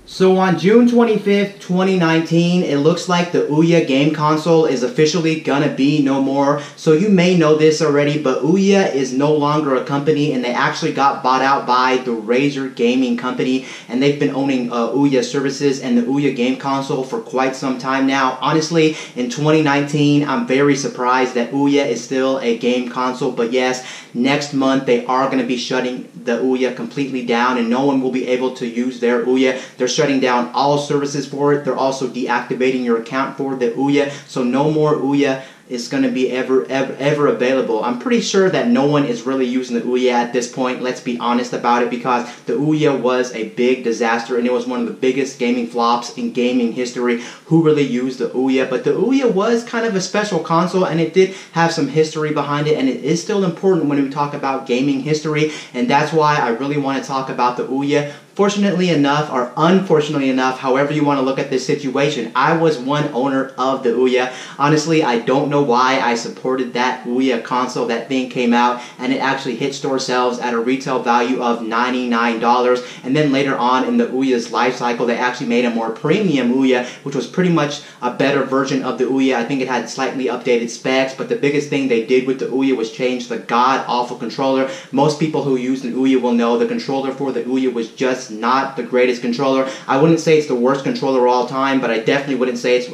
So on June 25th, 2019, it looks like the Ouya game console is officially gonna be no more. So you may know this already, but Ouya is no longer a company, and they actually got bought out by the Razer Gaming Company, and they've been owning Ouya services and the Ouya game console for quite some time now. Honestly, in 2019, I'm very surprised that Ouya is still a game console, but yes, next month they are going to be shutting the Ouya completely down, and no one will be able to use their Ouya. They're shutting down all services for it. They're also deactivating your account for the Ouya, so no more Ouya is going to be ever available. I'm pretty sure that no one is really using the Ouya at this point. Let's be honest about it, because the Ouya was a big disaster, and it was one of the biggest gaming flops in gaming history. Who really used the Ouya? But the Ouya was kind of a special console, and it did have some history behind it, and it is still important when we talk about gaming history, and that's why I really want to talk about the Ouya. Fortunately enough, or unfortunately enough, however you want to look at this situation, I was one owner of the Ouya. Honestly, I don't know why I supported that Ouya console. That thing came out and it actually hit store shelves at a retail value of $99. And then later on in the Ouya's life cycle, they actually made a more premium Ouya, which was pretty much a better version of the Ouya. I think it had slightly updated specs, but the biggest thing they did with the Ouya was change the god-awful controller. Most people who use an Ouya will know the controller for the Ouya was just not the greatest controller. I wouldn't say it's the worst controller of all time, but I definitely wouldn't say it's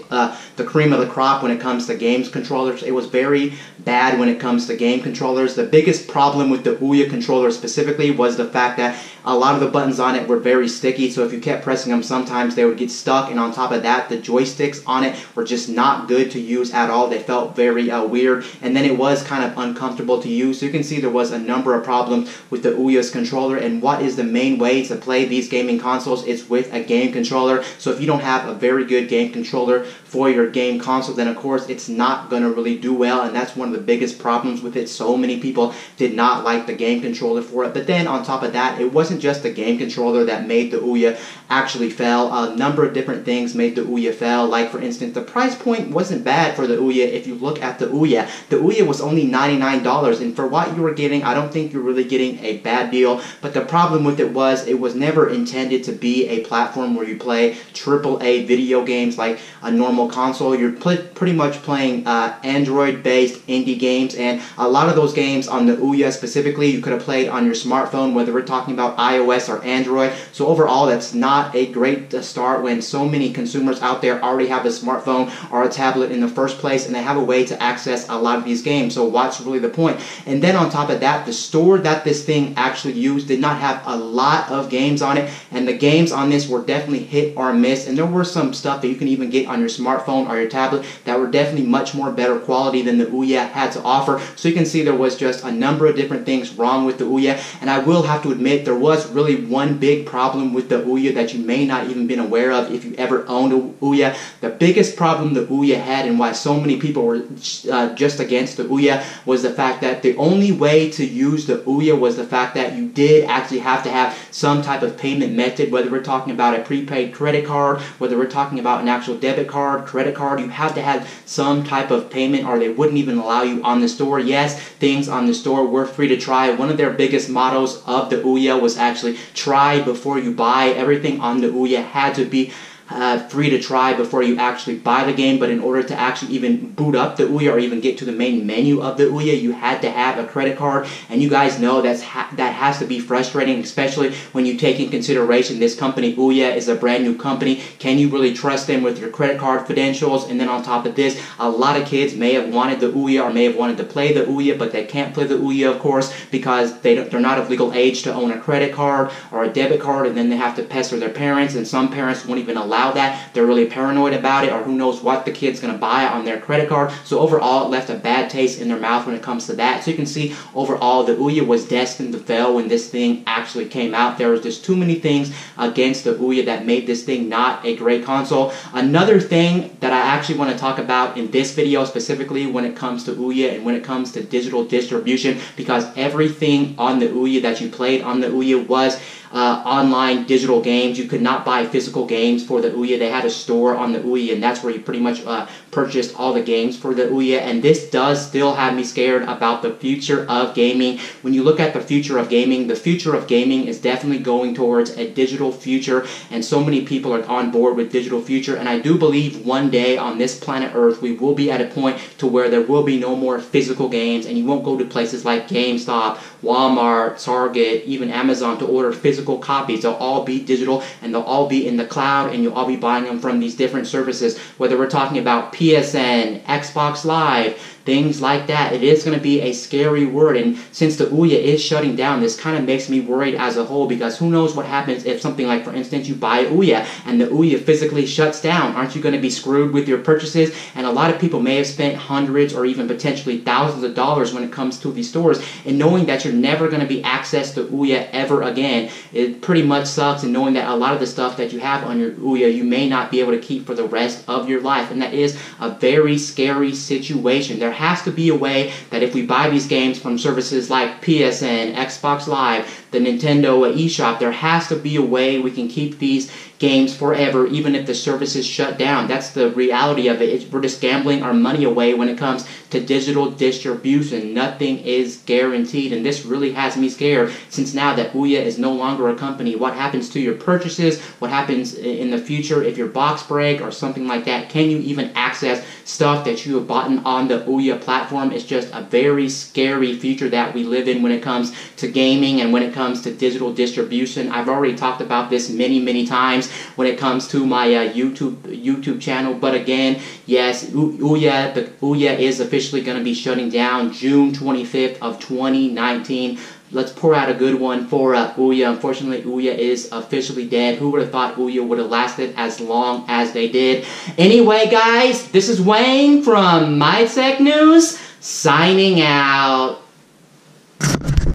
the cream of the crop when it comes to games controllers. It was very bad when it comes to game controllers. The biggest problem with the Ouya controller specifically was the fact that a lot of the buttons on it were very sticky, so if you kept pressing them, sometimes they would get stuck, and on top of that, the joysticks on it were just not good to use at all. They felt very weird, and then it was kind of uncomfortable to use. So you can see there was a number of problems with the Ouya's controller, and what is the main way to play these gaming consoles? It's with a game controller. So if you don't have a very good game controller for your game console, then of course it's not going to really do well, and that's one of the biggest problems with it. So many people did not like the game controller for it. But then on top of that, it wasn't just the game controller that made the Ouya actually fail. A number of different things made the Ouya fail. Like for instance, the price point wasn't bad for the Ouya. If you look at the Ouya was only $99, and for what you were getting, I don't think you're really getting a bad deal. But the problem with it was never intended to be a platform where you play AAA video games like a normal console. You're pretty much playing Android-based indie games, and a lot of those games on the Ouya specifically, you could have played on your smartphone, whether we're talking about iOS or Android. So overall, that's not a great start when so many consumers out there already have a smartphone or a tablet in the first place, and they have a way to access a lot of these games. So what's really the point? And then on top of that, the store that this thing actually used did not have a lot of games on it, and the games on this were definitely hit or miss, and there were some stuff that you can even get on your smartphone or your tablet that were definitely much more better quality than the Ouya had to offer. So you can see there was just a number of different things wrong with the Ouya, and I will have to admit there was really one big problem with the Ouya that you may not even been aware of if you ever owned a Ouya. The biggest problem the Ouya had, and why so many people were just against the Ouya, was the fact that the only way to use the Ouya was the fact that you did actually have to have some type of payment method, whether we're talking about a prepaid credit card, whether we're talking about an actual debit card, credit card. You have to have some type of payment or they wouldn't even allow you on the store. Yes, things on the store were free to try. One of their biggest mottos of the Ouya was actually try before you buy. Everything on the Ouya had to be free to try before you actually buy the game, but in order to actually even boot up the Ouya or even get to the main menu of the Ouya, you had to have a credit card, and you guys know that has to be frustrating, especially when you take in consideration this company, Ouya, is a brand new company. Can you really trust them with your credit card credentials? And then on top of this, a lot of kids may have wanted the Ouya or may have wanted to play the Ouya, but they can't play the Ouya, of course, because they're not of legal age to own a credit card or a debit card, and then they have to pester their parents, and some parents won't even allow that. They're really paranoid about it, or who knows what the kid's going to buy on their credit card. So overall, it left a bad taste in their mouth when it comes to that. So you can see overall the Ouya was destined to fail when this thing actually came out. There was just too many things against the Ouya that made this thing not a great console. Another thing that I actually want to talk about in this video specifically when it comes to Ouya and when it comes to digital distribution, because everything on the Ouya that you played on the Ouya was online digital games. You could not buy physical games for the Ouya. They had a store on the Ouya, and that's where you pretty much purchased all the games for the Ouya. And this does still have me scared about the future of gaming. When you look at the future of gaming is definitely going towards a digital future, and so many people are on board with digital future. And I do believe one day on this planet Earth we will be at a point to where there will be no more physical games, and you won't go to places like GameStop, Walmart, Target, even Amazon to order physical copies. They'll all be digital, and they'll all be in the cloud, and you'll all be buying them from these different services, whether we're talking about PSN, Xbox Live, things like that. It is going to be a scary word, and since the Ouya is shutting down, this kind of makes me worried as a whole, because who knows what happens if something like, for instance, you buy Ouya and the Ouya physically shuts down. Aren't you going to be screwed with your purchases? And a lot of people may have spent hundreds or even potentially thousands of dollars when it comes to these stores, and knowing that you're never going to be accessed to Ouya ever again, it pretty much sucks. And knowing that a lot of the stuff that you have on your Ouya you may not be able to keep for the rest of your life, and that is a very scary situation. There has to be a way that if we buy these games from services like PSN, Xbox Live, the Nintendo eShop, there has to be a way we can keep these games forever, even if the service is shut down. That's the reality of it. We're just gambling our money away when it comes to digital distribution. Nothing is guaranteed, and this really has me scared, since now that Ouya is no longer a company. What happens to your purchases? What happens in the future if your box break or something like that? Can you even access stuff that you have bought on the Ouya platform? It's just a very scary future that we live in when it comes to gaming and when it comes to digital distribution. I've already talked about this many times when it comes to my YouTube channel, but again, yes, the Ouya is officially going to be shutting down June 25th of 2019. Let's pour out a good one for Ouya. Unfortunately, Ouya is officially dead. Who would have thought Ouya would have lasted as long as they did? Anyway, guys, this is Wayne from My Tech News, signing out.